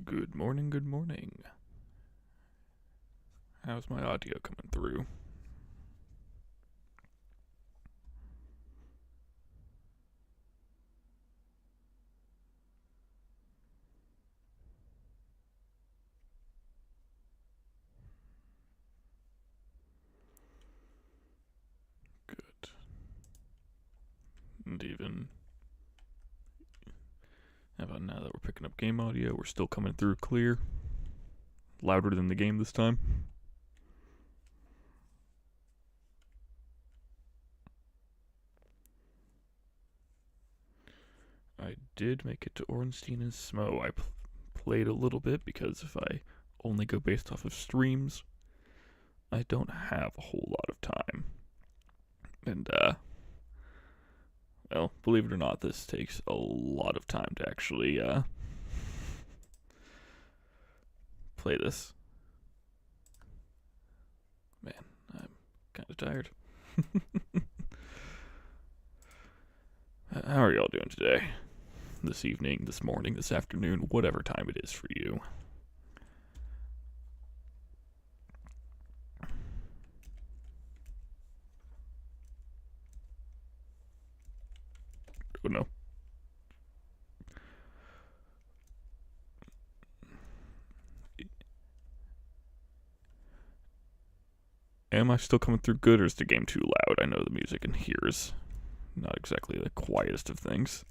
Good morning, good morning. How's my audio coming through? Good. And even, how about now that we're picking up game audio, we're still coming through clear? Louder than the game this time? I did make it to Ornstein's Smo. I played a little bit because if I only go based off of streams, I don't have a whole lot of time. And, well, believe it or not, this takes a lot of time to actually, play this. Man, I'm kind of tired. How are y'all doing today? This evening, this morning, this afternoon, whatever time it is for you. Oh no. Am I still coming through good, or is the game too loud? I know the music in here is not exactly the quietest of things.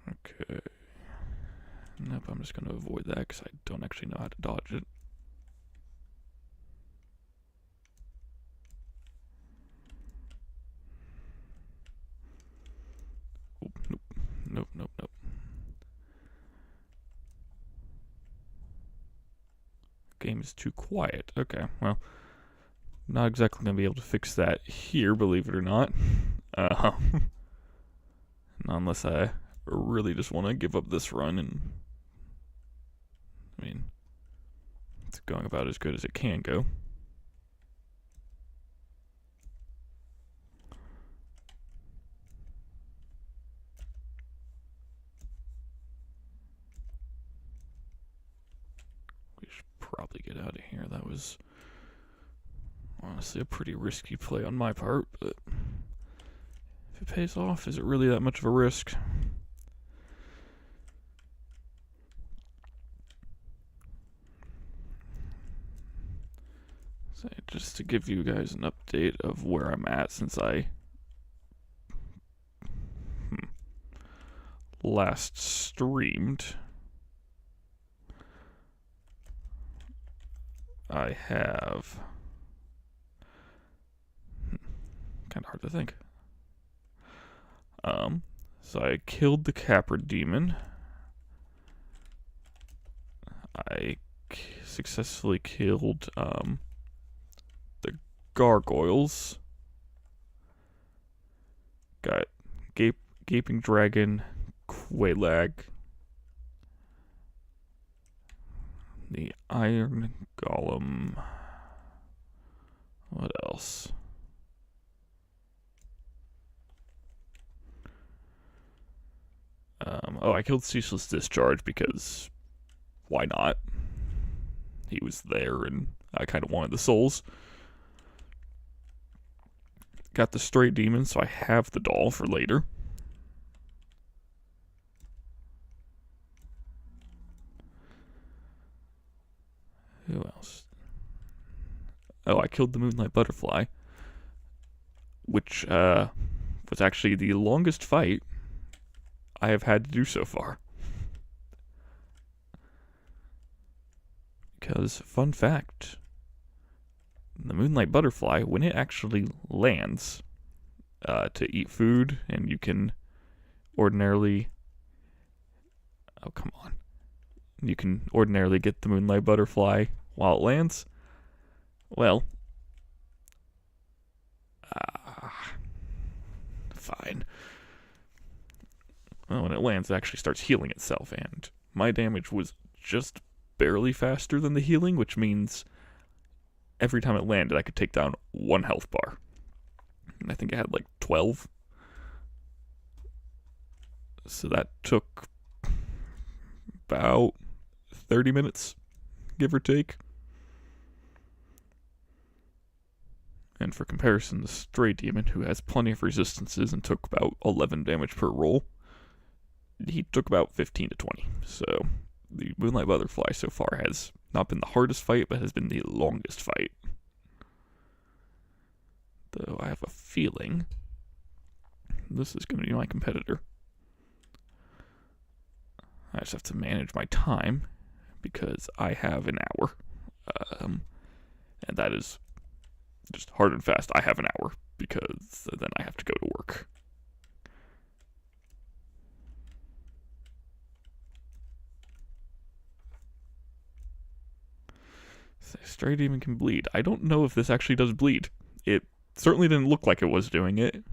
Okay. Nope, I'm just going to avoid that because I don't actually know how to dodge it. Oh, nope. Nope, nope, nope. Game is too quiet. Okay, well, not exactly going to be able to fix that here, believe it or not. Unless I really just want to give up this run, and I mean, it's going about as good as it can go. We should probably get out of here. That was honestly a pretty risky play on my part, but if it pays off, is it really that much of a risk? So just to give you guys an update of where I'm at since I last streamed, I have kind of hard to think. So I killed the Capra Demon. I successfully killed the Gargoyles. Got Gaping Dragon, Quelaag, the Iron Golem. What else? Oh, I killed Ceaseless Discharge because why not? He was there and I kind of wanted the souls. Got the Stray Demon, so I have the doll for later. Who else? Oh, I killed the Moonlight Butterfly, which was actually the longest fight I have had to do so far. Because, fun fact, the Moonlight Butterfly, when it actually lands to eat food, and you can ordinarily... Oh, come on. You can ordinarily get the Moonlight Butterfly while it lands. Well, fine. Well, when it lands, it actually starts healing itself, and my damage was just barely faster than the healing, which means every time it landed, I could take down 1 health bar. and I think it had like 12. So that took about 30 minutes, give or take. And for comparison, the Stray Demon, who has plenty of resistances and took about 11 damage per roll, he took about 15 to 20. So the Moonlight Butterfly so far has not been the hardest fight, but has been the longest fight. Though I have a feeling this is going to be my competitor. I just have to manage my time because I have an hour. And that is just hard and fast. I have an hour because then I have to go to work. Stray Demon can bleed. I don't know if this actually does bleed. It certainly didn't look like it was doing it.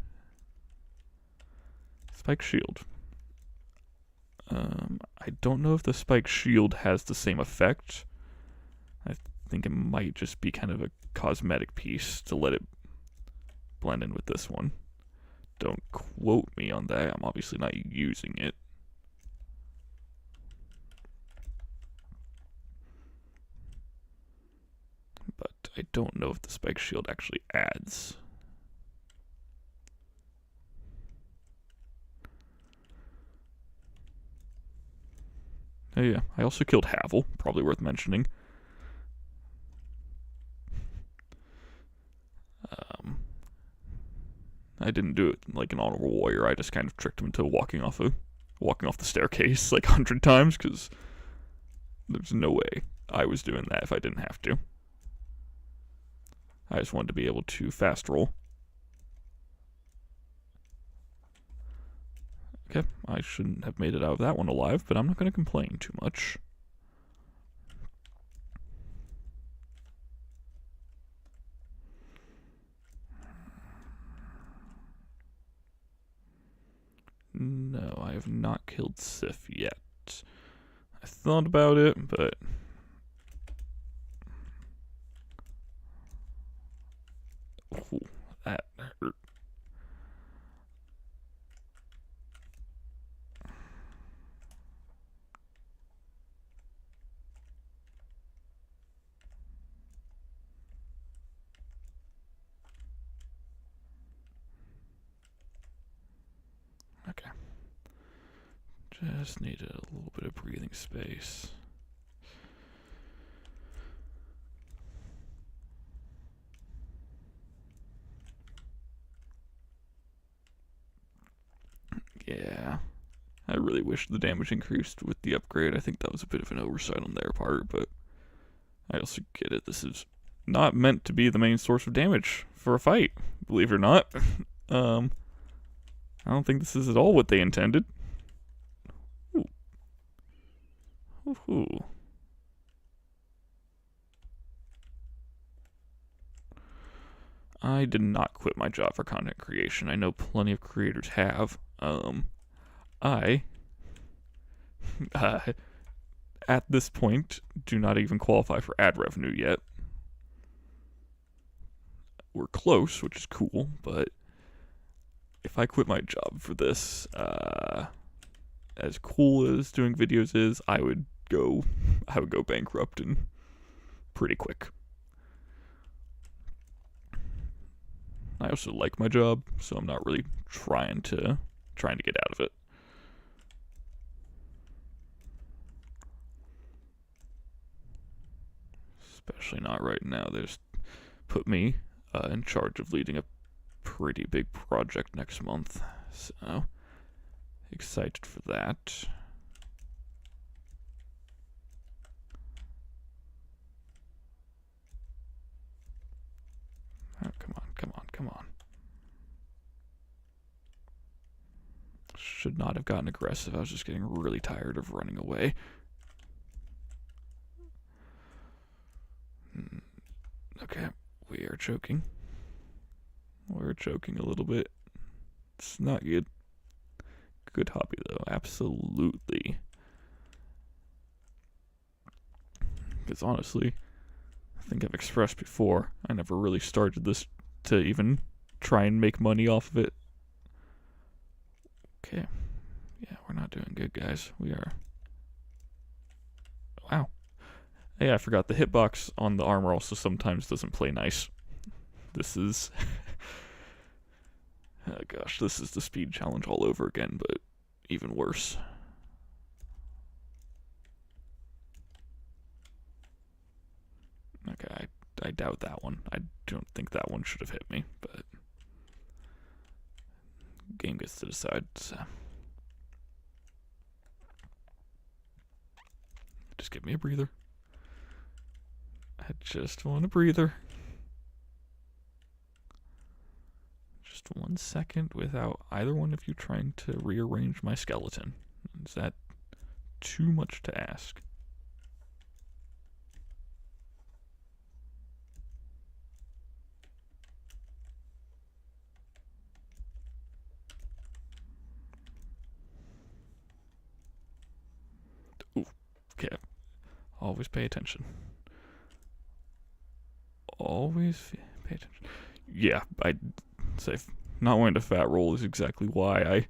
Spike Shield. I don't know if the Spike Shield has the same effect. I think it might just be kind of a cosmetic piece to let it blend in with this one. Don't quote me on that. I'm obviously not using it. But I don't know if the Spike Shield actually adds. Oh yeah, I also killed Havel, probably worth mentioning. I didn't do it like an honorable warrior. I just kind of tricked him into walking off the staircase like 100 times, because there's no way I was doing that if I didn't have to. I just wanted to be able to fast roll. Okay, I shouldn't have made it out of that one alive, but I'm not going to complain too much. No, I have not killed Sif yet. I thought about it, but ooh, that hurt. Okay. Just needed a little bit of breathing space. Yeah. I really wish the damage increased with the upgrade. I think that was a bit of an oversight on their part, but I also get it. This is not meant to be the main source of damage for a fight, believe it or not. I don't think this is at all what they intended. Ooh. Ooh. I did not quit my job for content creation. I know plenty of creators have. I at this point do not even qualify for ad revenue yet. We're close, which is cool, but if I quit my job for this, as cool as doing videos is, I would go bankrupt and pretty quick. I also like my job, so I'm not really trying to get out of it. Especially not right now. There's put me in charge of leading a pretty big project next month, so excited for that. Oh, come on. Should not have gotten aggressive. I was just getting really tired of running away. Okay, we are choking. We're choking a little bit. It's not good. Good hobby, though. Absolutely. Because honestly, I think I've expressed before, I never really started this to even try and make money off of it. Okay. Yeah, we're not doing good, guys. We are. Wow. Hey, I forgot the hitbox on the armor also sometimes doesn't play nice. This is... oh gosh, this is the speed challenge all over again, but even worse. Okay, I doubt that one. I don't think that one should have hit me, but... game gets to decide, so... just give me a breather. I just want a breather. Just 1 second without either one of you trying to rearrange my skeleton. Is that too much to ask? Ooh, okay. Always pay attention. Always pay attention. Yeah, I'd say not wanting to fat roll is exactly why I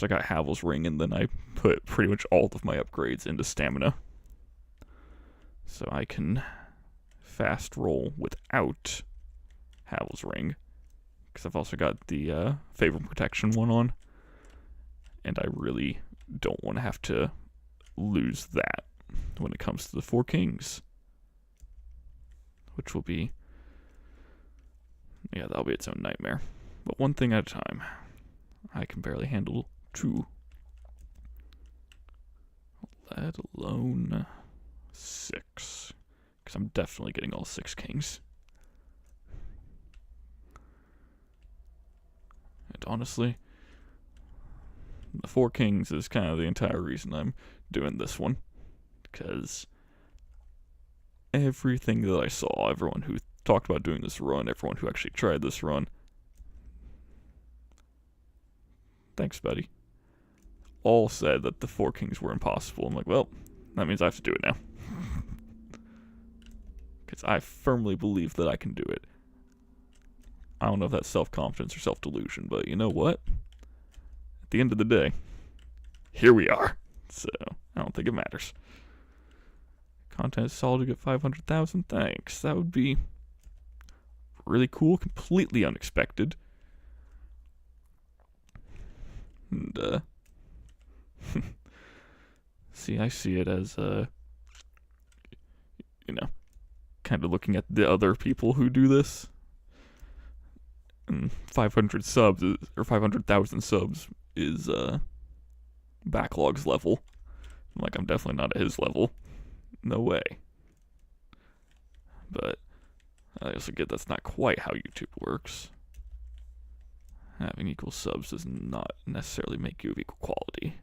got Havel's Ring, and then I put pretty much all of my upgrades into stamina. So I can fast roll without Havel's Ring. Because I've also got the Favor and Protection one on. And I really don't want to have to lose that when it comes to the Four Kings. Which will be... yeah, that'll be its own nightmare. But one thing at a time. I can barely handle 2. Let alone 6. Because I'm definitely getting all 6 kings. And honestly, the 4 kings is kind of the entire reason I'm doing this one. Because everything that I saw, everyone who talked about doing this run, everyone who actually tried this run, thanks, buddy, all said that the 4 kings were impossible. I'm like, well, that means I have to do it now. Because I firmly believe that I can do it. I don't know if that's self-confidence or self-delusion, but you know what? At the end of the day, here we are. So, I don't think it matters. Content is solid to get 500,000. Thanks. That would be really cool. Completely unexpected. And, see, I see it as, you know, kind of looking at the other people who do this. And 500 subs, or 500,000 subs is, Backlog's level. Like, I'm definitely not at his level. No way. But I also get that's not quite how YouTube works. Having equal subs does not necessarily make you of equal quality.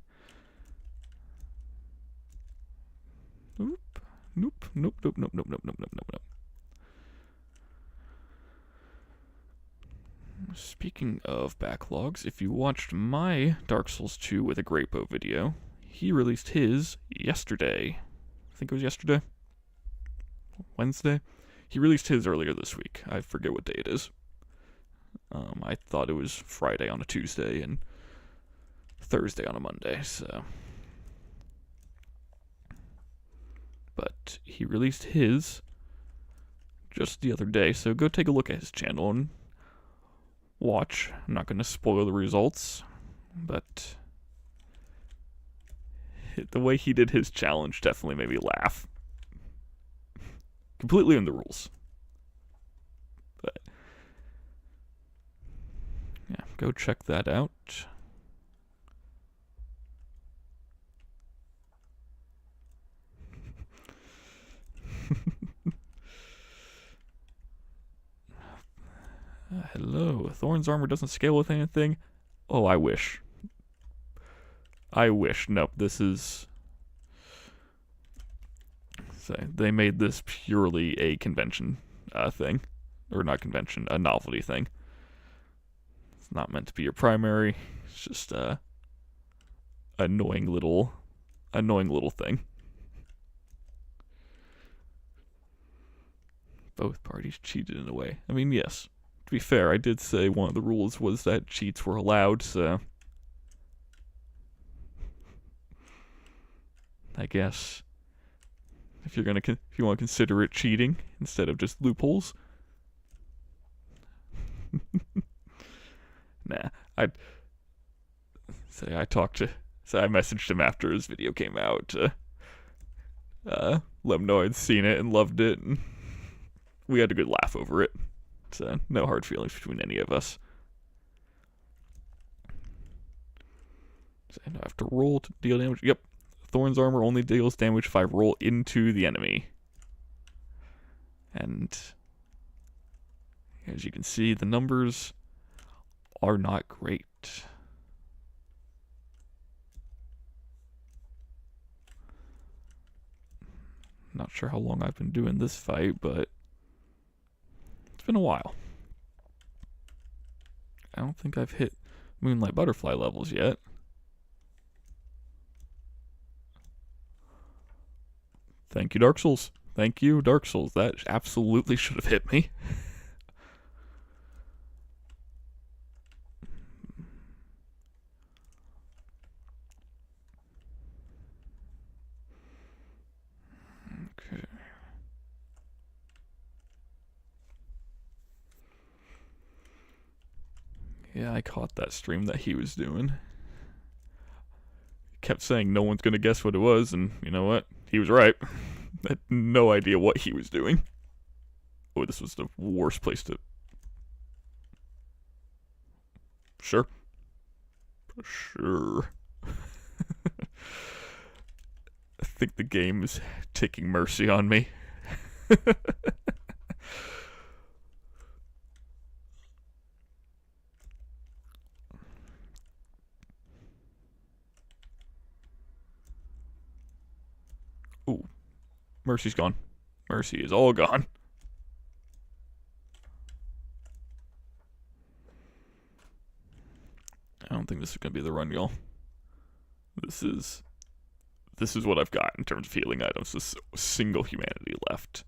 Nope. Nope. Nope. Nope. Nope. Nope. Nope. Nope. Nope. Nope. Nope. Speaking of backlogs, if you watched my Dark Souls 2 with a Great Bow video, he released his yesterday. I think it was yesterday? Wednesday? He released his earlier this week. I forget what day it is. I thought it was Friday on a Tuesday and Thursday on a Monday, so... but he released his just the other day, so go take a look at his channel and watch. I'm not going to spoil the results, but the way he did his challenge definitely made me laugh. Completely in the rules. But yeah, go check that out. Hello, Thorns armor doesn't scale with anything. Oh, I wish. I wish. Nope, this is... so they made this purely a convention thing. Or not convention, a novelty thing. It's not meant to be your primary. It's just a annoying little thing. Both parties cheated in a way. I mean, yes, to be fair, I did say one of the rules was that cheats were allowed, so I guess if you want to consider it cheating instead of just loopholes. Nah, I messaged him after his video came out to let him know I'd seen it and loved it, and we had a good laugh over it. So no hard feelings between any of us. So I have to roll to deal damage. Yep. Thorns armor only deals damage if I roll into the enemy. And as you can see, the numbers are not great. Not sure how long I've been doing this fight, but it's been a while. I don't think I've hit Moonlight Butterfly levels yet. Thank you, Dark Souls. Thank you, Dark Souls. That absolutely should have hit me. Okay. Yeah, I caught that stream that he was doing. He kept saying no one's gonna guess what it was, and you know what? He was right. I had no idea what he was doing. Oh, this was the worst place to... Sure. Sure. I think the game is taking mercy on me. Ooh. Mercy's gone. Mercy is all gone. I don't think this is going to be the run, y'all. This is what I've got in terms of healing items. This single humanity left.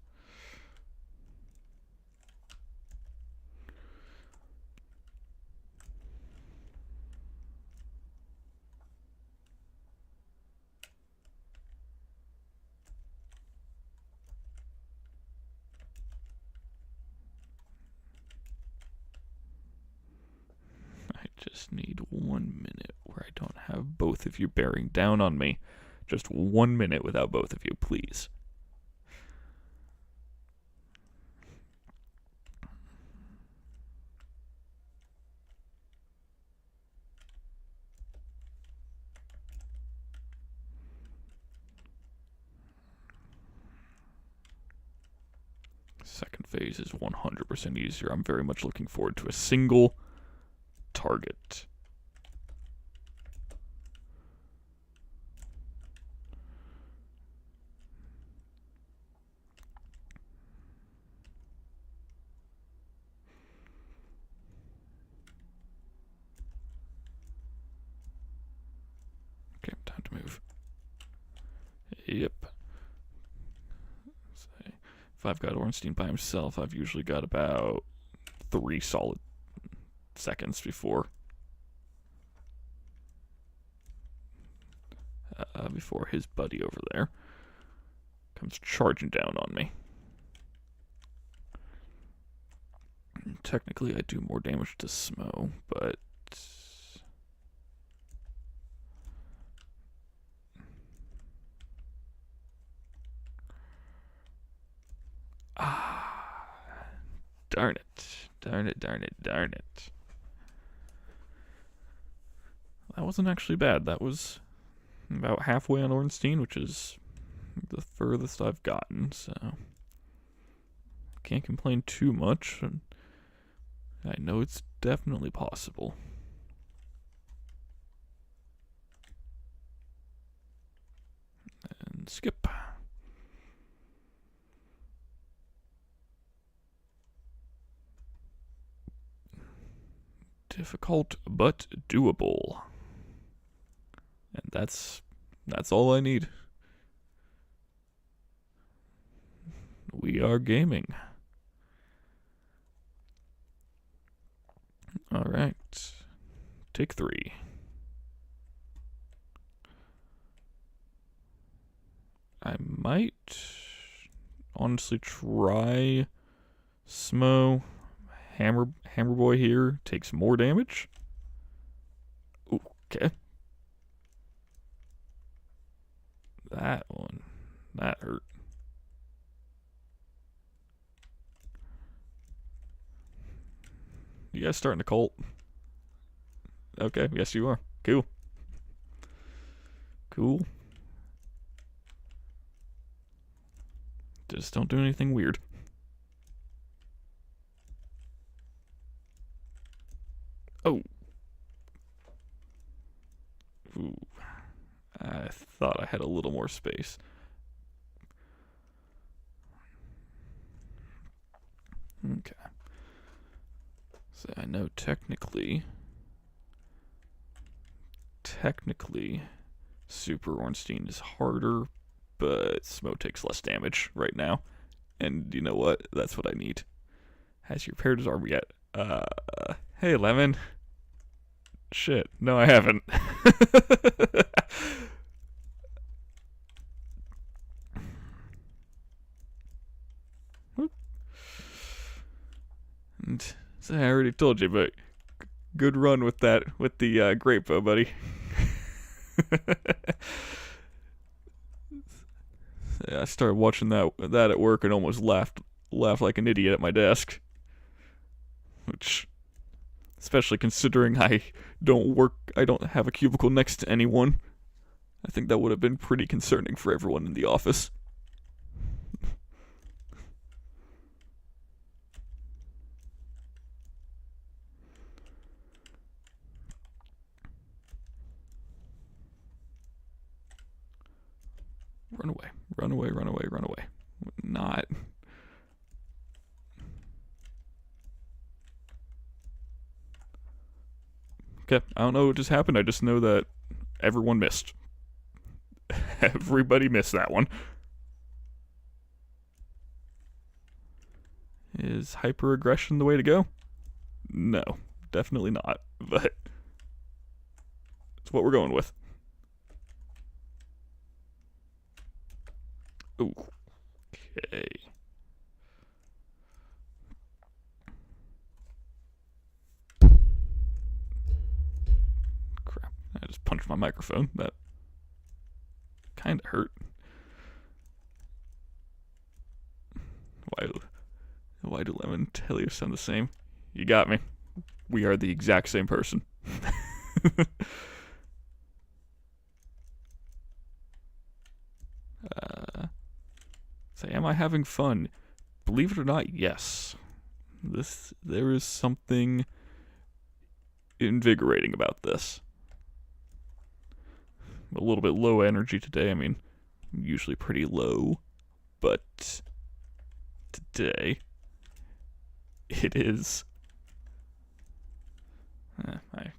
I just need 1 minute where I don't have both of you bearing down on me. Just 1 minute without both of you, please. Second phase is 100% easier. I'm very much looking forward to a single target. Okay, time to move. Yep. If I've got Ornstein by himself, I've usually got about 3 solid seconds before his buddy over there comes charging down on me. Technically, I do more damage to Smo, but darn it. Darn it, darn it, darn it. That wasn't actually bad. That was about halfway on Ornstein, which is the furthest I've gotten, so can't complain too much. I know it's definitely possible. And skip. Difficult but doable. And that's all I need. We are gaming. Alright. Take 3. I might honestly try Smo. Hammer Boy here takes more damage. Ooh, okay. That one. That hurt. You guys starting a cult? Okay, yes you are. Cool. Cool. Just don't do anything weird. Oh. Ooh. I thought I had a little more space. Okay. So I know technically, Super Ornstein is harder, but Smo takes less damage right now. And you know what? That's what I need. Has you repaired his armor yet? Hey, Lemon. Shit. No, I haven't. And so I already told you, but good run with that, with the grape bow, buddy. I started watching that at work and almost laughed like an idiot at my desk. Which, especially considering I don't have a cubicle next to anyone, I think that would have been pretty concerning for everyone in the office. Run away, run away, run away, run away. Not. Okay, I don't know what just happened. I just know that everyone missed. Everybody missed that one. Is hyper-aggression the way to go? No, definitely not. But it's what we're going with. Ooh. Okay. Crap. I just punched my microphone. That kind of hurt. Why do Lemon and Helios sound the same? You got me. We are the exact same person. So am I having fun? Believe it or not, yes. There is something invigorating about this. A little bit low energy today. I mean, I'm usually pretty low, but today it is. I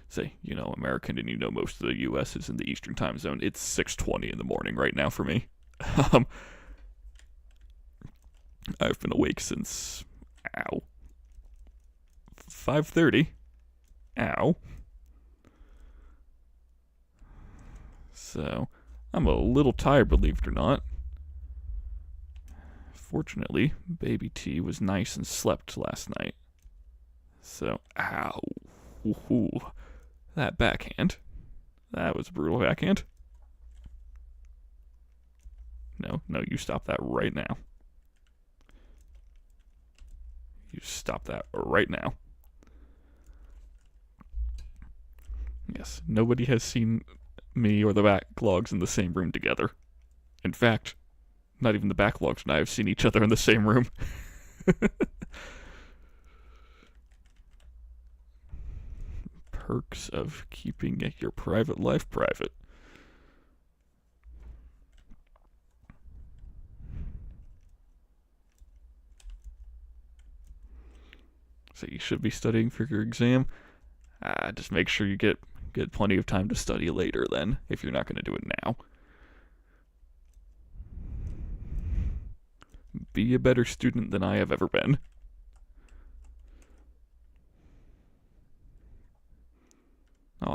say, American, and most of the U.S. is in the Eastern time zone. It's 6:20 in the morning right now for me. I've been awake since 5:30. Ow. So, I'm a little tired, believe it or not. Fortunately, baby T was nice and slept last night. So, ow. Ooh, that backhand. That was a brutal backhand. No, you stop that right now. You stop that right now. Yes, nobody has seen me or the backlogs in the same room together. In fact, not even the backlogs and I have seen each other in the same room. Perks of keeping your private life private. So you should be studying for your exam. Just make sure you get plenty of time to study later then, if you're not going to do it now. Be a better student than I have ever been.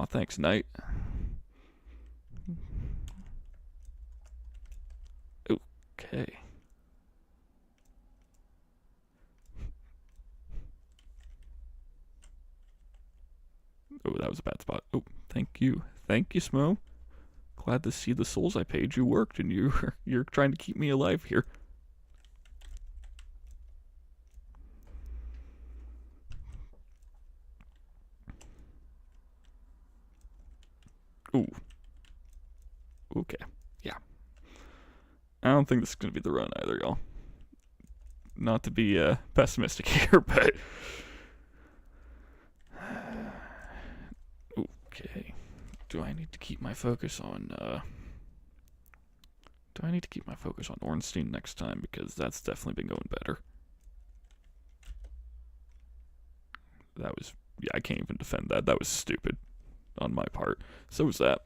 thanks, Knight. Okay. Oh, that was a bad spot. Oh, thank you. Thank you, Smo. Glad to see the souls I paid you worked and you're trying to keep me alive here. Ooh. Okay. Yeah. I don't think this is going to be the run either, y'all. Not to be pessimistic here, but... Okay. Do I need to keep my focus on... Do I need to keep my focus on Ornstein next time? Because that's definitely been going better. That was... Yeah, I can't even defend that. That was stupid on my part. So was that.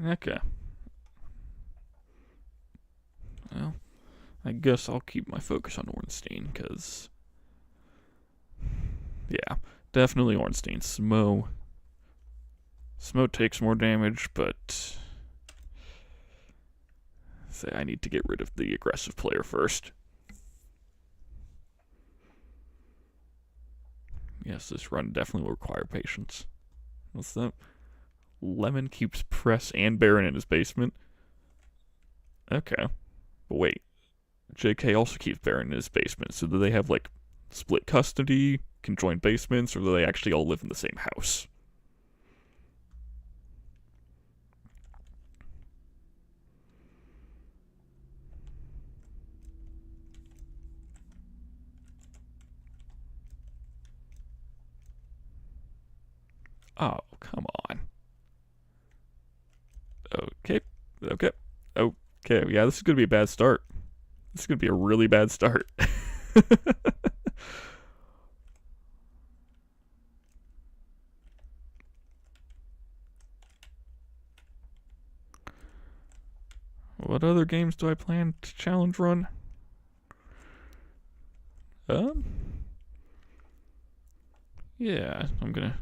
Okay. Well, I guess I'll keep my focus on Ornstein, because... Yeah, definitely Ornstein. Smo takes more damage, but... Say I need to get rid of the aggressive player first. Yes, this run definitely will require patience. What's that? Lemon keeps Press and Baron in his basement. Okay. But wait. JK also keeps Baron in his basement. So do they have, like, split custody, conjoined basements, or do they actually all live in the same house? Oh, come on. Okay. Okay. Okay. Yeah, this is going to be a bad start. This is going to be a really bad start. What other games do I plan to challenge run? Yeah, I'm gonna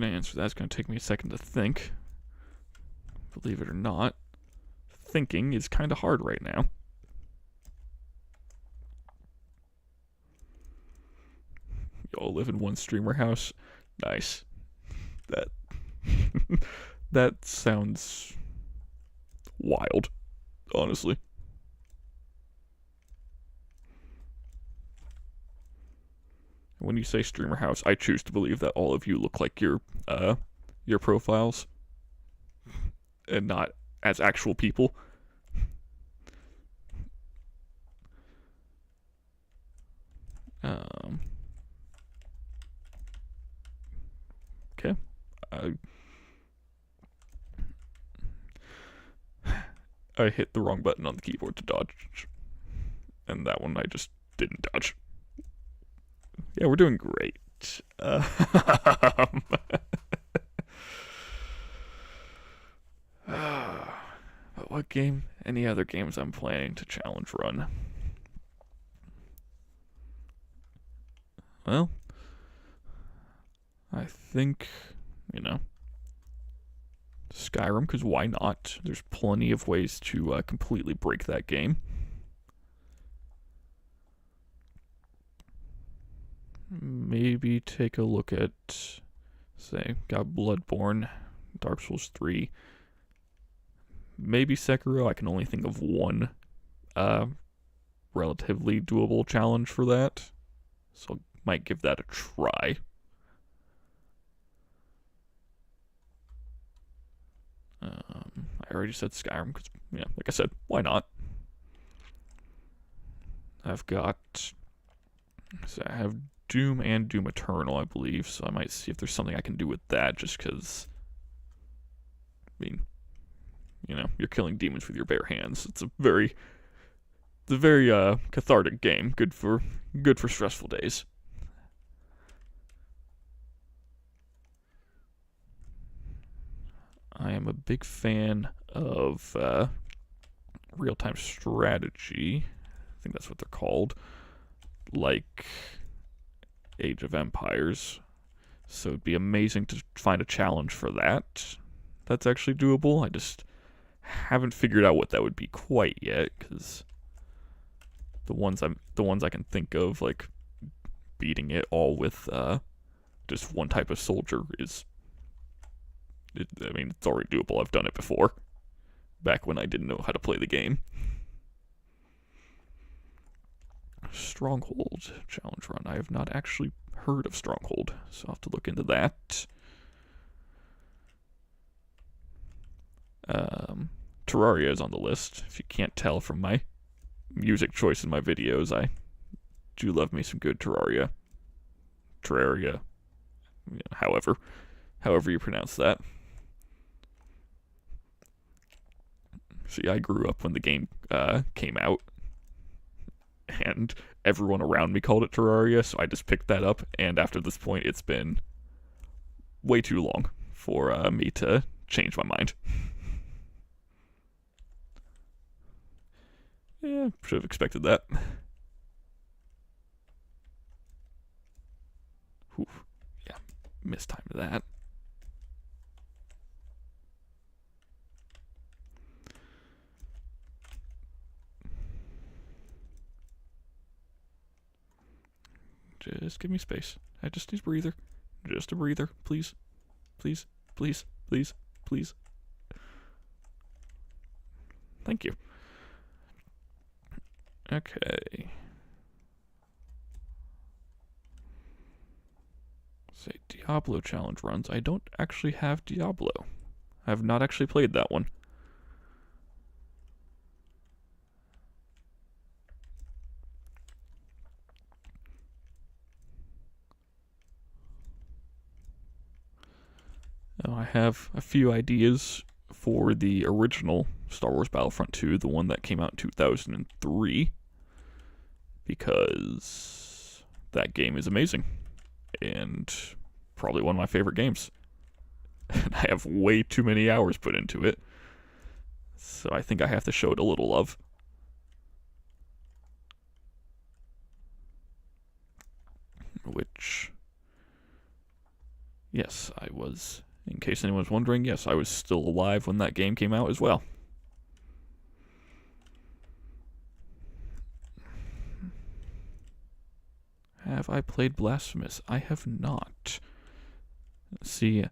answer that. It's gonna take me a second to think. Believe it or not, thinking is kind of hard right now. Y'all live in one streamer house. Nice. That that sounds wild, honestly. When you say streamer house, I choose to believe that all of you look like your profiles and not as actual people. Okay. I hit the wrong button on the keyboard to dodge, and that one I just didn't dodge. Yeah, we're doing great. But what game? Any other games I'm planning to challenge run? Well, I think, Skyrim, because why not? There's plenty of ways to completely break that game. Maybe take a look at, say, got Bloodborne, Dark Souls 3, maybe Sekiro. I can only think of one relatively doable challenge for that, so might give that a try. I already said Skyrim because, yeah, like I said, why not? I have Doom and Doom Eternal, I believe, so I might see if there's something I can do with that, just because, I mean, you're killing demons with your bare hands. It's a very cathartic game. Good for stressful days. I am a big fan of real-time strategy. think that's what they're called, like Age of Empires. So it'd be amazing to find a challenge for that. That's actually doable. I just haven't figured out what that would be quite yet, because the ones I can think of, like beating it all with just one type of soldier is, I mean, it's already doable. I've done it before, back when I didn't know how to play the game. Stronghold challenge run. I have not actually heard of Stronghold, so I'll have to look into that. Terraria is on the list. If you can't tell from my music choice in my videos, I do love me some good Terraria. Terraria, however you pronounce that. See, I grew up when the game came out, and everyone around me called it Terraria, so I just picked that up, and after this point, it's been way too long for me to change my mind. Yeah, should have expected that. Whew. Yeah, mistimed that. Just give me space. I just need a breather. Just a breather, please. Please, please, please, please. Thank you. Okay. Say Diablo challenge runs. I don't actually have Diablo. I have not actually played that one. I have a few ideas for the original Star Wars Battlefront 2, the one that came out in 2003, because that game is amazing and probably one of my favorite games. And I have way too many hours put into it, so I think I have to show it a little love. Which, yes, I was, in case anyone's wondering, yes, I was still alive when that game came out as well. Have I played Blasphemous? I have not. See,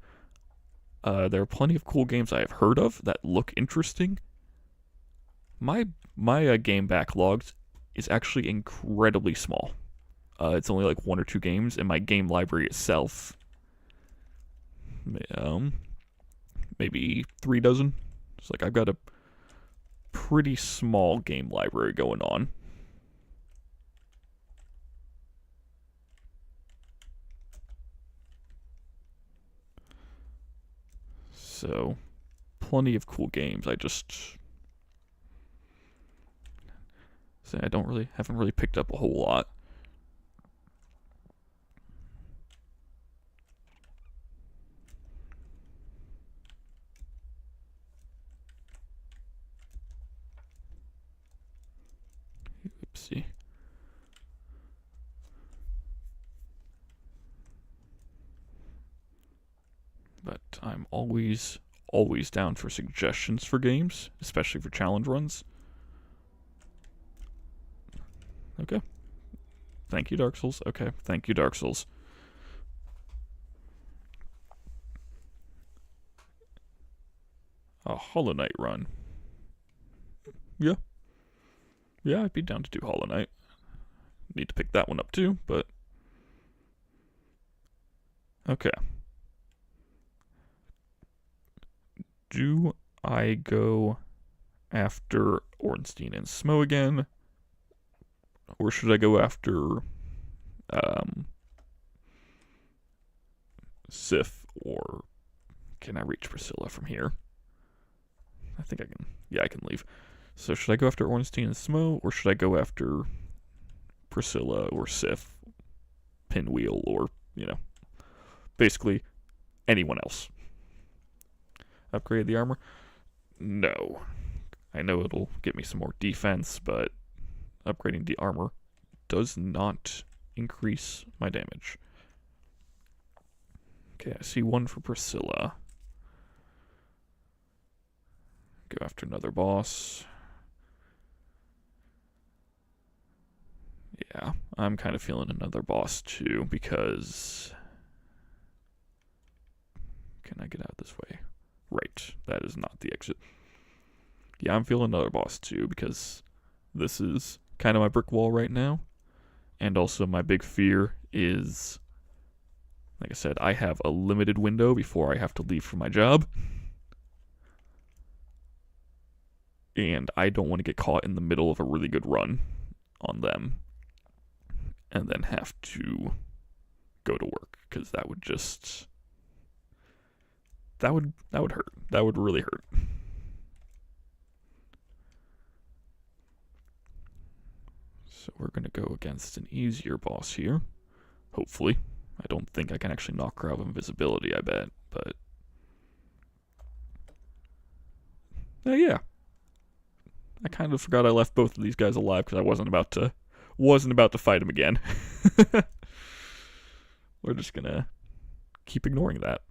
there are plenty of cool games I have heard of that look interesting. My game backlogs is actually incredibly small. It's only like 1 or 2 games, and my game library itself, maybe 3 dozen. It's like I've got a pretty small game library going on. So, plenty of cool games. I just say I haven't really picked up a whole lot. Oopsie. But I'm always down for suggestions for games, especially for challenge runs. Okay. Thank you, Dark Souls. Okay, thank you, Dark Souls. A Hollow Knight run. Yeah. Yeah, I'd be down to do Hollow Knight. Need to pick that one up too, but... Okay. Do I go after Ornstein and Smo again? Or should I go after Sif, or can I reach Priscilla from here? I think I can. Yeah, I can leave. So should I go after Ornstein and Smo, or should I go after Priscilla or Sif, Pinwheel, or, basically anyone else? Upgrade the armor? No. I know it'll get me some more defense, but upgrading the armor does not increase my damage. Okay, I see one for Priscilla. Go after another boss. Yeah, I'm kind of feeling another boss too, because... Can I get out this way? Right, that is not the exit. Yeah, I'm feeling another boss too, because this is kind of my brick wall right now. And also my big fear is, like I said, I have a limited window before I have to leave for my job. And I don't want to get caught in the middle of a really good run on them and then have to go to work, because that would just... That would hurt. That would really hurt. So we're going to go against an easier boss here. Hopefully. I don't think I can actually knock her out of invisibility, I bet. But... yeah. I kind of forgot I left both of these guys alive because I wasn't about to fight him again. We're just going to keep ignoring that.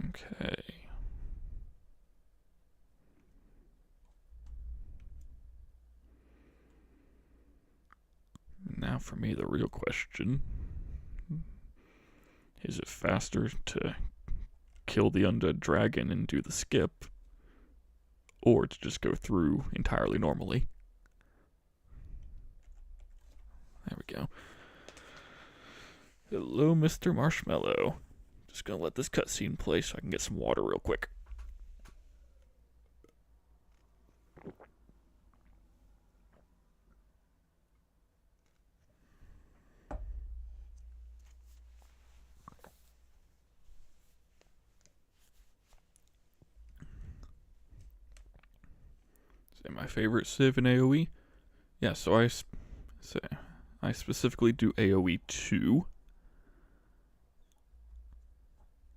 Okay. Now for me, the real question. Is it faster to kill the undead dragon and do the skip, or to just go through entirely normally? There we go. Hello, Mr. Marshmallow. Just gonna let this cutscene play so I can get some water real quick. Say my favorite Civ in AoE? Yeah, so I specifically do AoE 2.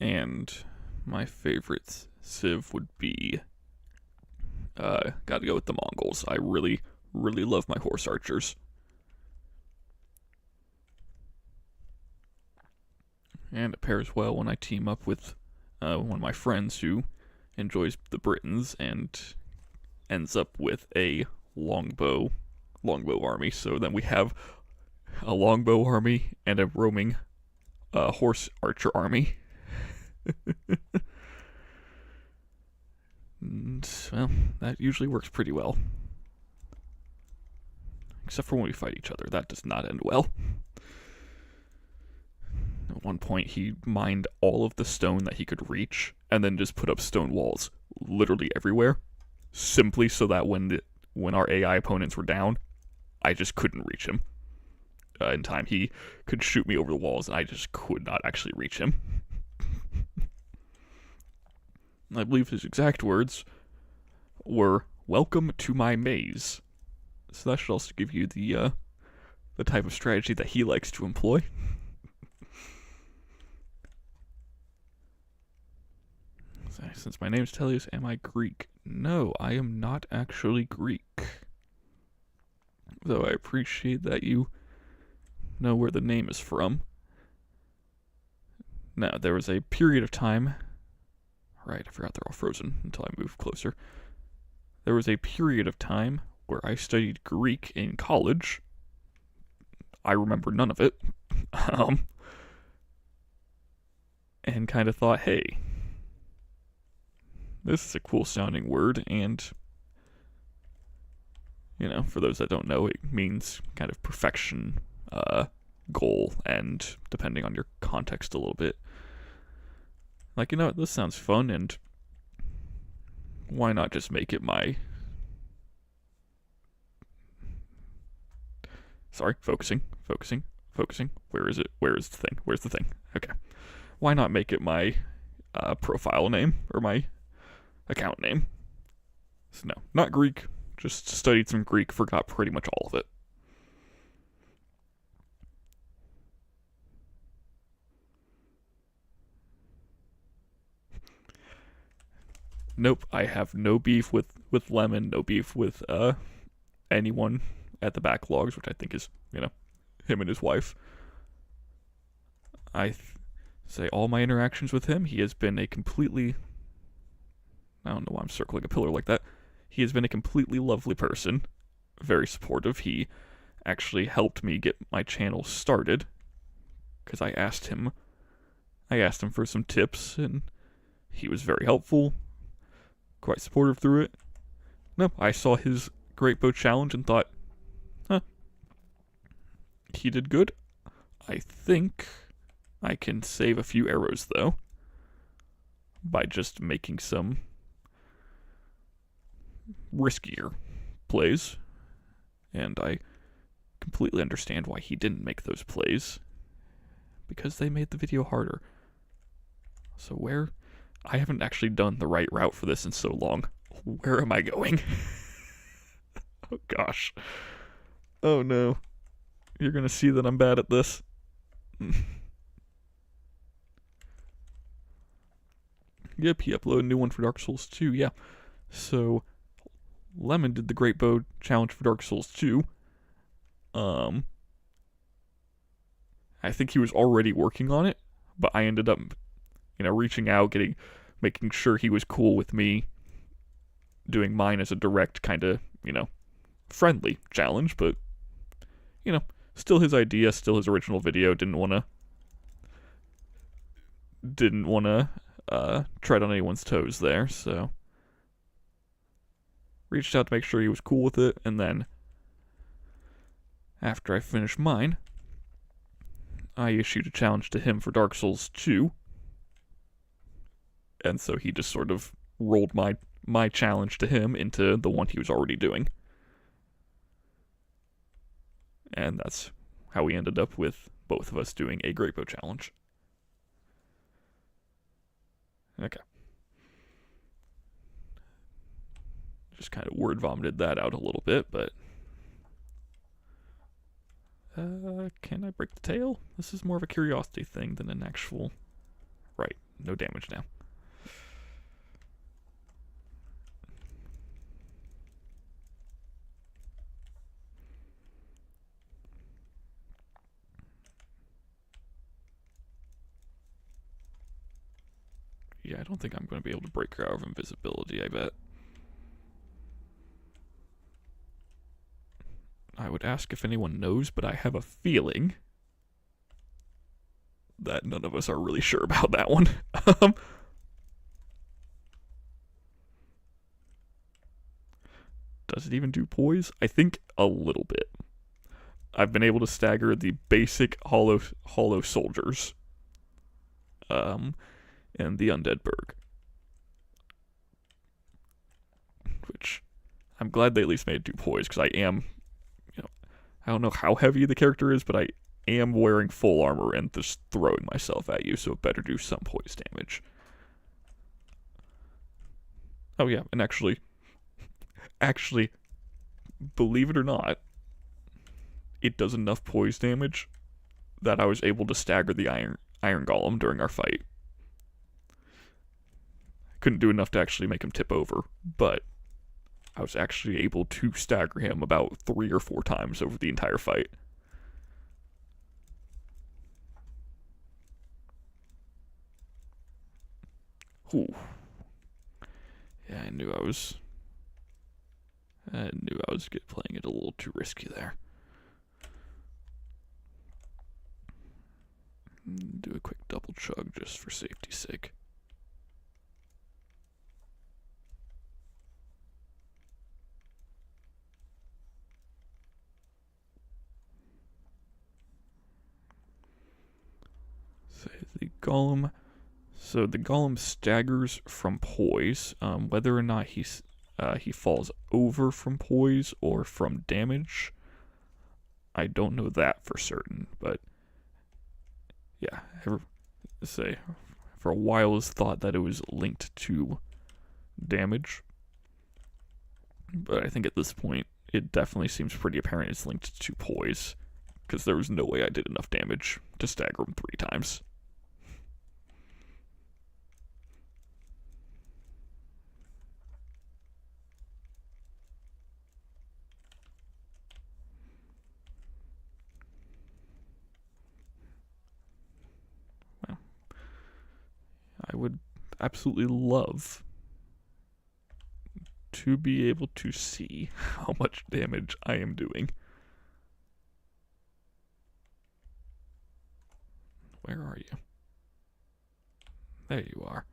And my favorite Civ would be, gotta go with the Mongols. I really, really love my horse archers. And it pairs well when I team up with one of my friends who enjoys the Britons and ends up with a longbow army. So then we have a longbow army and a roaming horse archer army. And, well, that usually works pretty well. Except for when we fight each other. That does not end well. At one point, he mined all of the stone that he could reach, and then just put up stone walls literally everywhere, simply so that when our AI opponents were down, I just couldn't reach him. In time, he could shoot me over the walls, and I just could not actually reach him. I believe his exact words were, "Welcome to my maze." So that should also give you the type of strategy that he likes to employ. Since my name's Tellius, am I Greek? No, I am not actually Greek. Though I appreciate that you know where the name is from. Now, there was a period of time... Right, I forgot they're all frozen until I moved closer. There was a period of time where I studied Greek in college. I remember none of it. And kind of thought, hey, this is a cool sounding word, and, you know, for those that don't know, it means kind of perfection, goal, and depending on your context a little bit. Like, you know what, this sounds fun, and why not just make it my... Sorry, focusing. Where is it? Where is the thing? Where's the thing? Okay. Why not make it my profile name, or my account name? So no, not Greek. Just studied some Greek, forgot pretty much all of it. Nope, I have no beef with Lemon, no beef with anyone at the backlogs, which I think is, him and his wife. Say all my interactions with him, he has been a completely, I don't know why I'm circling a pillar like that. He has been a completely lovely person, very supportive. He actually helped me get my channel started because I asked him for some tips, and he was very helpful, quite supportive through it. No, I saw his Great Bow Challenge and thought, he did good. I think I can save a few arrows, though, by just making some riskier plays. And I completely understand why he didn't make those plays, because they made the video harder. So I haven't actually done the right route for this in so long. Where am I going? Oh gosh. Oh no. You're gonna see that I'm bad at this. Yep, he uploaded a new one for Dark Souls 2, yeah. So, Lemon did the Great Bow Challenge for Dark Souls 2. I think he was already working on it, but I ended up, reaching out, making sure he was cool with me doing mine as a direct kind of, friendly challenge, but, still his idea, still his original video. Didn't want to tread on anyone's toes there, so reached out to make sure he was cool with it, and then after I finished mine, I issued a challenge to him for Dark Souls 2, and so he just sort of rolled my challenge to him into the one he was already doing. And that's how we ended up with both of us doing a Great Bow Challenge. Okay. Just kind of word vomited that out a little bit, but can I break the tail? This is more of a curiosity thing than an actual... Right, no damage now. Yeah, I don't think I'm going to be able to break her out of invisibility, I bet. I would ask if anyone knows, but I have a feeling that none of us are really sure about that one. Does it even do poise? I think a little bit. I've been able to stagger the basic hollow soldiers. And the Undead Berg. Which, I'm glad they at least made it do poise, because I am, I don't know how heavy the character is, but I am wearing full armor and just throwing myself at you, so it better do some poise damage. Oh yeah, and actually, believe it or not, it does enough poise damage that I was able to stagger the Iron Golem during our fight. Couldn't do enough to actually make him tip over, but I was actually able to stagger him about 3 or 4 times over the entire fight. Ooh. Yeah, I knew I was playing it a little too risky there. Do a quick double chug just for safety's sake. The golem. So the golem staggers from poise. Whether or not he falls over from poise or from damage, I don't know that for certain. But yeah, for a while it was thought that it was linked to damage, but I think at this point it definitely seems pretty apparent it's linked to poise, because there was no way I did enough damage to stagger him 3 times. I would absolutely love to be able to see how much damage I am doing. Where are you? There you are.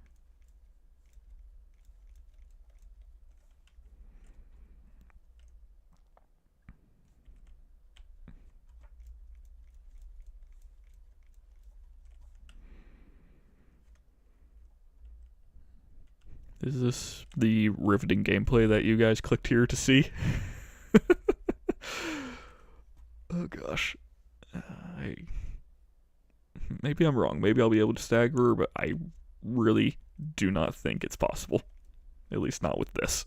Is this the riveting gameplay that you guys clicked here to see? Oh gosh. Maybe I'm wrong. Maybe I'll be able to stagger, but I really do not think it's possible. At least not with this.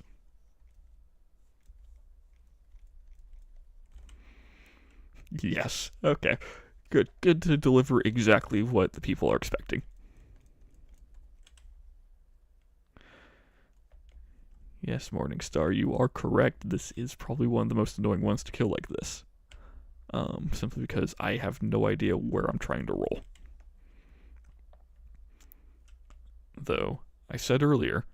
Yes. Okay. Good. Good to deliver exactly what the people are expecting. Yes, Morningstar, you are correct. This is probably one of the most annoying ones to kill like this. Simply because I have no idea where I'm trying to roll. Though, I said earlier,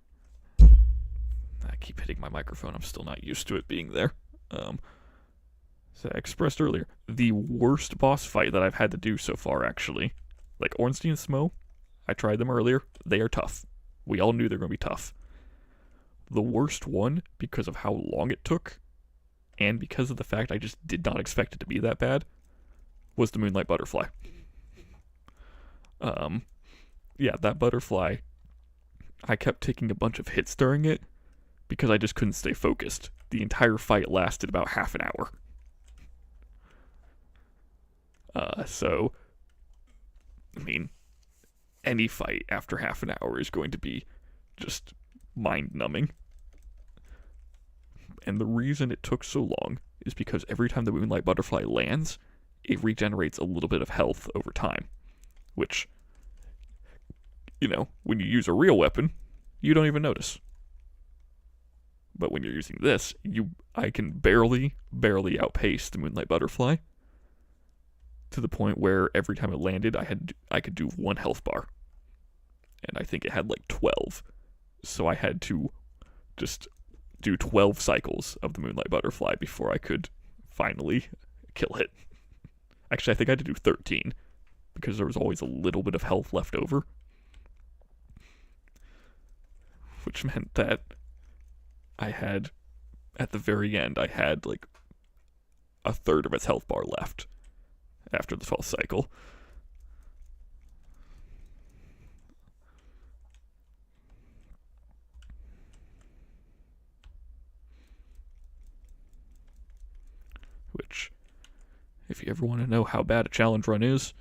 I keep hitting my microphone, I'm still not used to it being there. So I expressed earlier, the worst boss fight that I've had to do so far, actually. Like Ornstein and Smo, I tried them earlier, they are tough. We all knew they were going to be tough. The worst one, because of how long it took, and because of the fact I just did not expect it to be that bad, was the Moonlight Butterfly. Yeah, that butterfly, I kept taking a bunch of hits during it, because I just couldn't stay focused. The entire fight lasted about half an hour. So, I mean, any fight after half an hour is going to be just mind-numbing. And the reason it took so long is because every time the Moonlight Butterfly lands, it regenerates a little bit of health over time. Which, you know, when you use a real weapon, you don't even notice. But when you're using this, I can barely outpace the Moonlight Butterfly, to the point where every time it landed, I could do 1 health bar. And I think it had like 12. So I had to just do 12 cycles of the Moonlight Butterfly before I could finally kill it. Actually, I think I had to do 13, because there was always a little bit of health left over. Which meant that at the very end, I had like a third of its health bar left after the 12th cycle. Which, if you ever want to know how bad a challenge run is,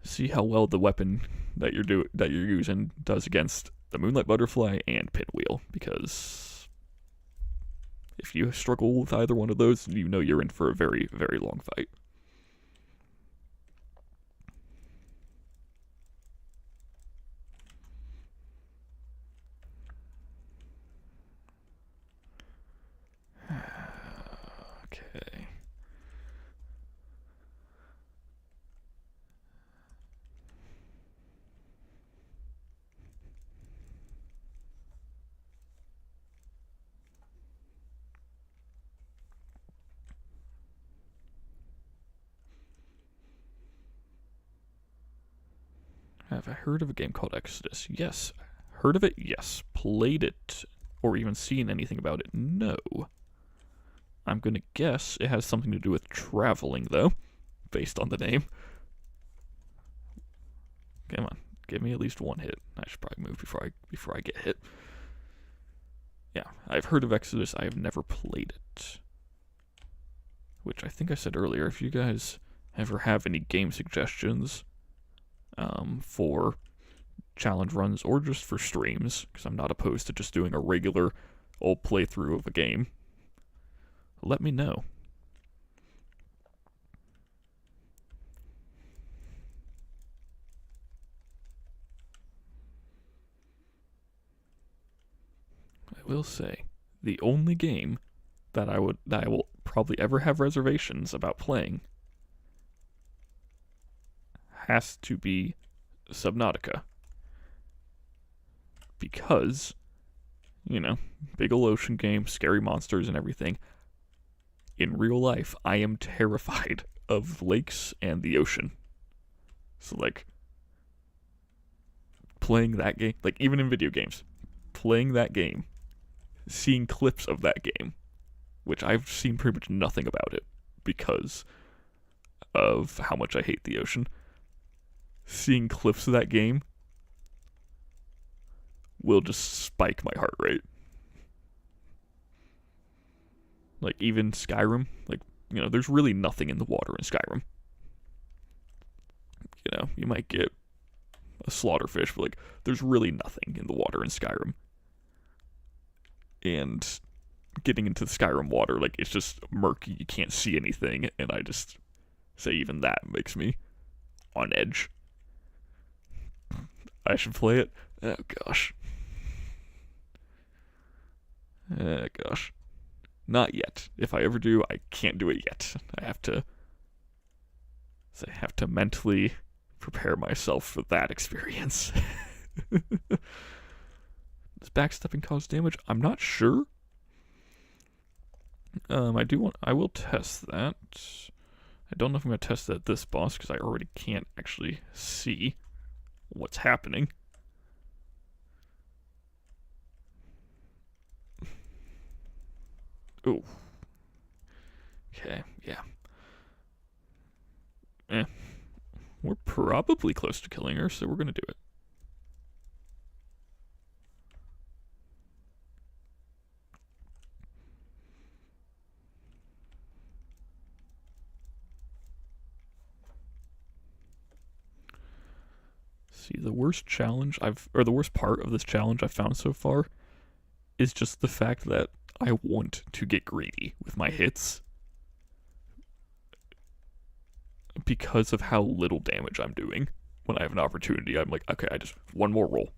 see how well the weapon that you're using does against the Moonlight Butterfly and Pinwheel, because if you struggle with either one of those, you know you're in for a very, very long fight. Okay. Have I heard of a game called Exodus? Yes. Heard of it? Yes. Played it, or even seen anything about it? No. I'm gonna guess it has something to do with traveling, though, based on the name. Come on, give me at least 1 hit. I should probably move before I get hit. Yeah, I've heard of Exodus. I have never played it. Which I think I said earlier, if you guys ever have any game suggestions for challenge runs or just for streams, because I'm not opposed to just doing a regular old playthrough of a game, let me know. I will say, the only game that I will probably ever have reservations about playing has to be Subnautica. because, big ol' ocean game, scary monsters and everything. In real life, I am terrified of lakes and the ocean. So, like, playing that game, like, even in video games, playing that game, seeing clips of that game, which I've seen pretty much nothing about it because of how much I hate the ocean. Seeing clips of that game will just spike my heart rate. Like, even Skyrim, like, there's really nothing in the water in Skyrim. You might get a slaughterfish, but, like, there's really nothing in the water in Skyrim. And getting into the Skyrim water, like, it's just murky, you can't see anything, and I just say even that makes me on edge. I should play it? Oh, gosh. Gosh. Not yet. If I ever do, I can't do it yet. I have to mentally prepare myself for that experience. Does backstepping cause damage? I'm not sure. I will test that. I don't know if I'm going to test that at this boss because I already can't actually see what's happening. Ooh. Okay, yeah. We're probably close to killing her, so we're gonna do it. See, the worst part of this challenge I've found so far is just the fact that I want to get greedy with my hits because of how little damage I'm doing. When I have an opportunity, I'm like, okay, one more roll,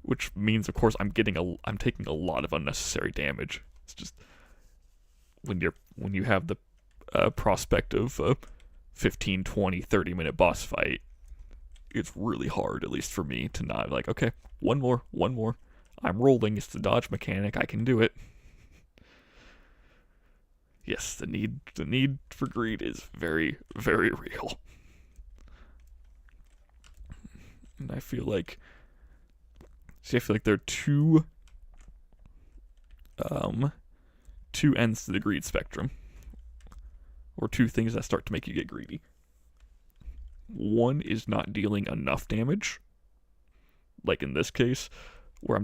which means, of course, I'm taking a lot of unnecessary damage. It's just when you have the prospect of a 15, 20, 30-minute boss fight, it's really hard, at least for me, to not like, okay, one more. I'm rolling. It's the dodge mechanic. I can do it. Yes, the need for greed is very, very real. And I feel like there are two ends to the greed spectrum, or two things that start to make you get greedy. One is not dealing enough damage, like in this case, where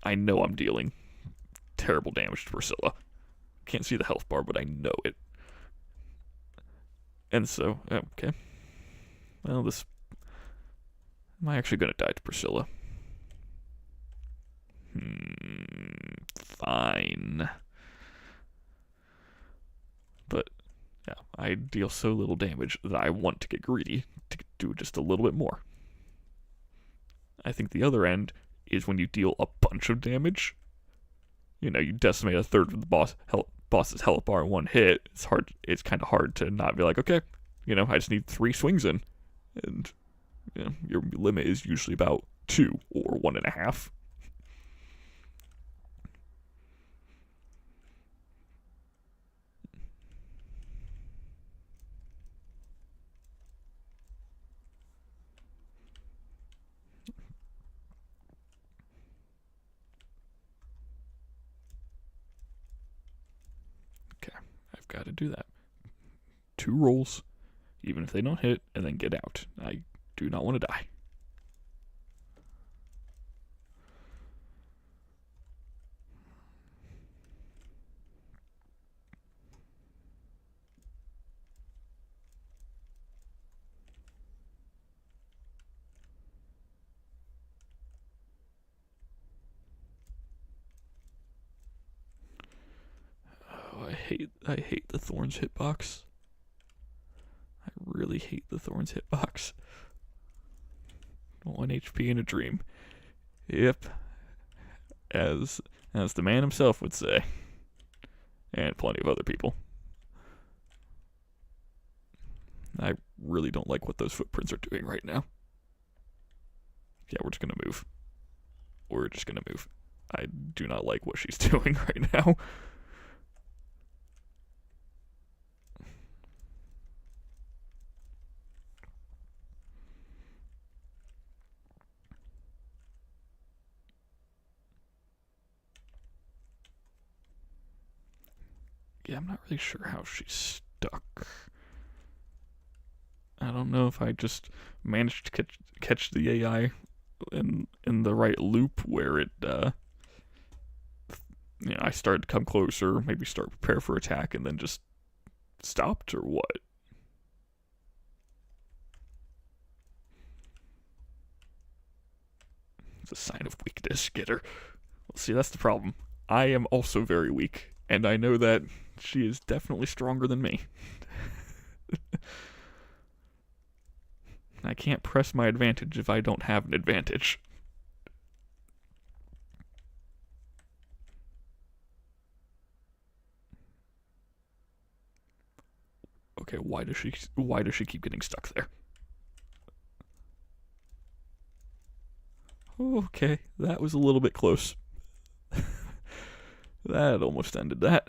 I know I'm dealing terrible damage to Priscilla. Can't see the health bar, but I know it. And so, okay. Well, am I actually gonna die to Priscilla? Fine. But, yeah, I deal so little damage that I want to get greedy to do just a little bit more. I think the other end is when you deal a bunch of damage. You decimate a third of the boss's health bar in one hit. It's kind of hard to not be like, okay, I just need 3 swings in. And, your limit is usually about 2 or 1.5. Got to do that. 2 rolls, even if they don't hit, and then get out. I do not want to die. I hate the Thorns hitbox. I really hate the Thorns hitbox. 1 HP in a dream. Yep. As the man himself would say. And plenty of other people. I really don't like what those footprints are doing right now. Yeah, we're just gonna move. We're just gonna move. I do not like what she's doing right now. Yeah, I'm not really sure how she's stuck. I don't know if I just managed to catch the AI in the right loop where it I started to come closer, maybe start to prepare for attack, and then just stopped, or what? It's a sign of weakness. Get her. Well, see, that's the problem. I am also very weak, and I know that she is definitely stronger than me. I can't press my advantage if I don't have an advantage. Okay, why does she keep getting stuck there? Okay, that was a little bit close. That almost ended that.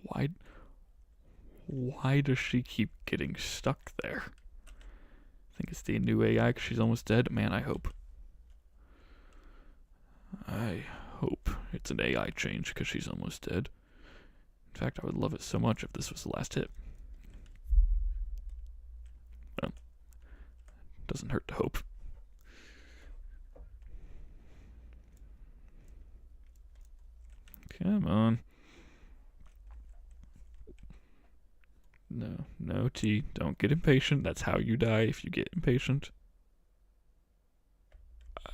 Why why does she keep getting stuck there? I think it's the new AI because she's almost dead. Man, I hope it's an AI change because she's almost dead. In fact, I would love it so much if this was the last hit. Well, doesn't hurt to hope. Come on. No, T. Don't get impatient. That's how you die if you get impatient.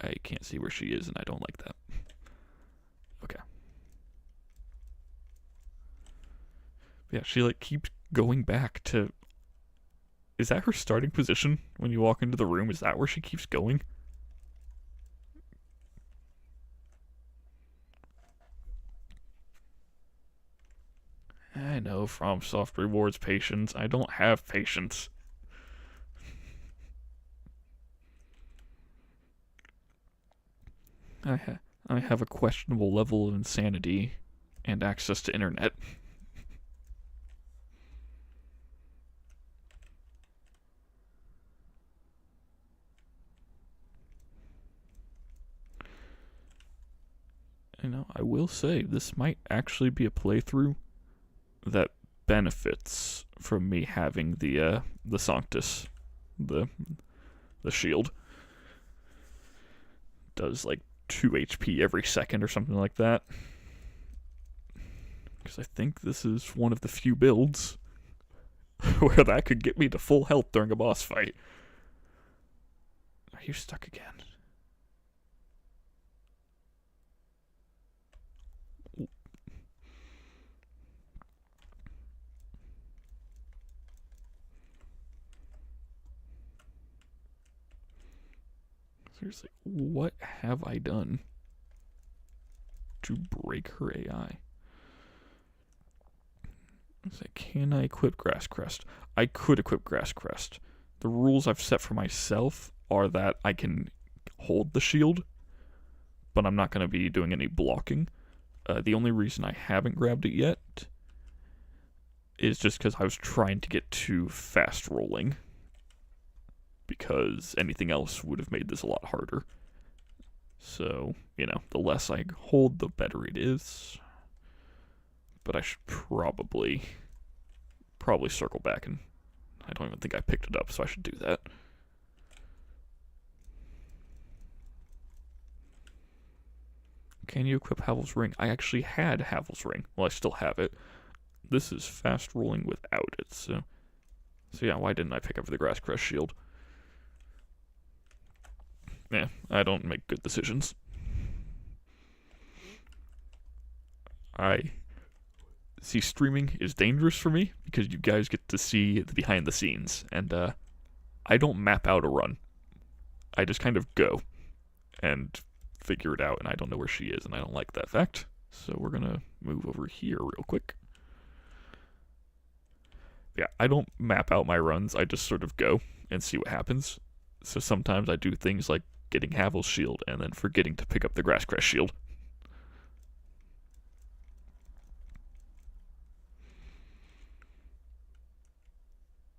I can't see where she is, and I don't like that. Okay. Yeah, she keeps going back to. Is that her starting position when you walk into the room? Is that where she keeps going? I know FromSoft rewards patience. I don't have patience. I have a questionable level of insanity and access to internet. I will say this might actually be a playthrough that benefits from me having the Sanctus, the shield. Does 2 HP every second or something like that. Because I think this is one of the few builds where that could get me to full health during a boss fight. Are you stuck again? Seriously, what have I done to break her AI? Can I equip Grass Crest? I could equip Grass Crest. The rules I've set for myself are that I can hold the shield, but I'm not going to be doing any blocking. The only reason I haven't grabbed it yet is just because I was trying to get to fast rolling, because anything else would have made this a lot harder. So, the less I hold, the better it is. But I should probably circle back, and I don't even think I picked it up, so I should do that. Can you equip Havel's Ring? I actually had Havel's Ring. Well, I still have it. This is fast rolling without it, so yeah, why didn't I pick up the Grass Crest shield? Yeah, I don't make good decisions. I see, streaming is dangerous for me because you guys get to see the behind the scenes, and I don't map out a run. I just kind of go and figure it out, and I don't know where she is, and I don't like that fact. So we're gonna move over here real quick. Yeah, I don't map out my runs. I just sort of go and see what happens. So sometimes I do things like getting Havel's shield and then forgetting to pick up the Grasscrest shield.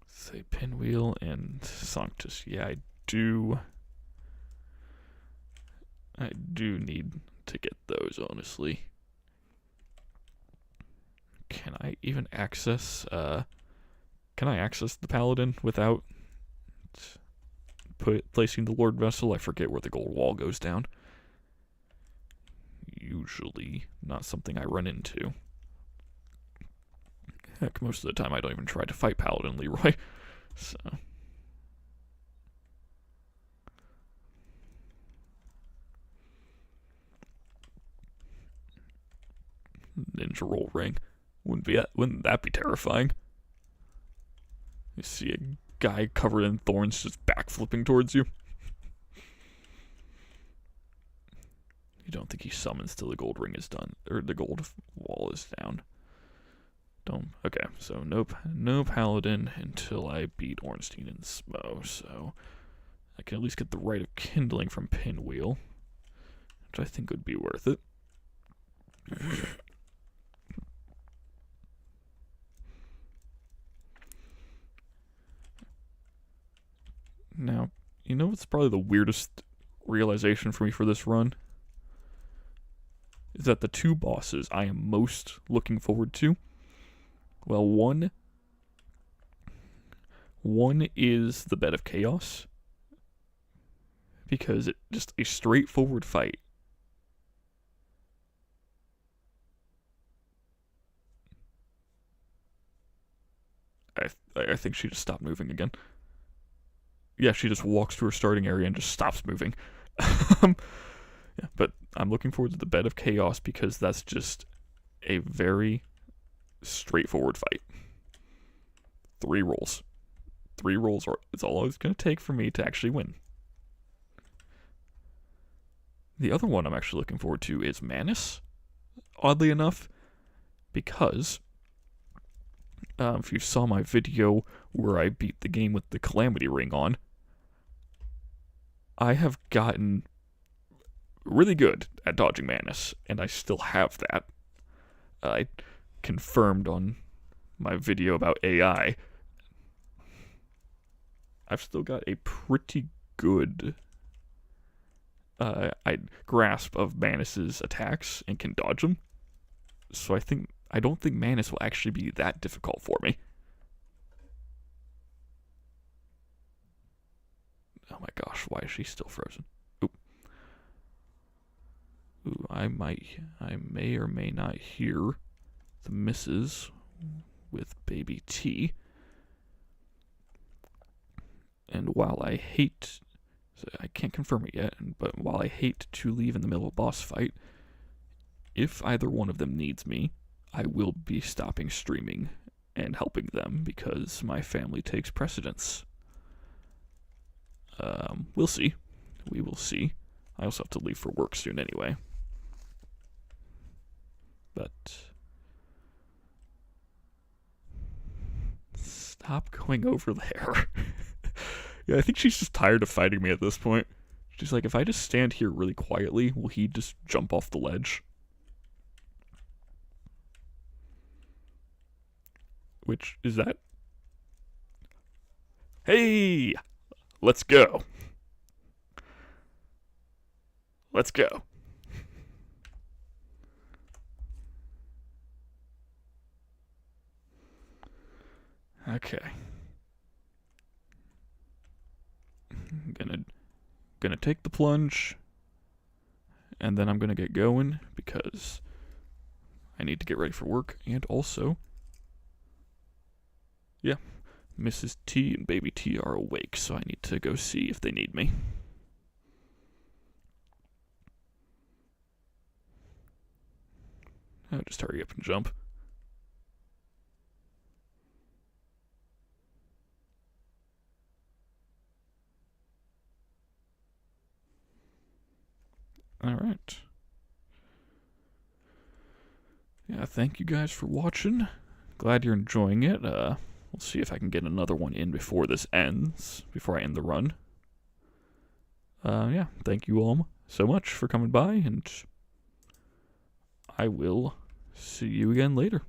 Say Pinwheel and Sanctus. Yeah, I do need to get those, honestly. Can I even access can I access the Paladin without placing the Lord Vessel? I forget where the gold wall goes down. Usually not something I run into. Heck, most of the time I don't even try to fight Paladin Leroy. So Ninja roll ring. Wouldn't that be terrifying? You see a guy covered in thorns just backflipping towards you. You don't think he summons till the gold ring is done, or the gold wall is down. Don't. Okay, so no Paladin until I beat Ornstein and Smo. So I can at least get the Rite of Kindling from Pinwheel, which I think would be worth it. Now, you know what's probably the weirdest realization for me for this run? Is that the two bosses I am most looking forward to, well, one is the Bed of Chaos, because it's just a straightforward fight. I think she just stopped moving again. Yeah, she just walks to her starting area and just stops moving. Yeah, but I'm looking forward to the Bed of Chaos because that's just a very straightforward fight. 3 rolls. 3 rolls is all it's going to take for me to actually win. The other one I'm actually looking forward to is Manus, oddly enough, because if you saw my video where I beat the game with the Calamity Ring on, I have gotten really good at dodging Manus, and I still have that. I confirmed on my video about AI. I've still got a pretty good grasp of Manus's attacks and can dodge them. So I don't think Manus will actually be that difficult for me. Oh my gosh, why is she still frozen? Ooh, I may or may not hear the misses with Baby T. And while I can't confirm it yet, but while I hate to leave in the middle of a boss fight, if either one of them needs me, I will be stopping streaming and helping them because my family takes precedence. We'll see. We will see. I also have to leave for work soon anyway. But stop going over there. Yeah, I think she's just tired of fighting me at this point. She's like, if I just stand here really quietly, will he just jump off the ledge? Which is that? Hey! Let's go. Let's go. Okay. I'm gonna take the plunge, and then I'm gonna get going because I need to get ready for work, and also, yeah, Mrs. T and Baby T are awake, so I need to go see if they need me. I'll just hurry up and jump. Alright. Yeah, thank you guys for watching. Glad you're enjoying it. We'll see if I can get another one in before this ends, before I end the run. Yeah, thank you all so much for coming by, and I will see you again later.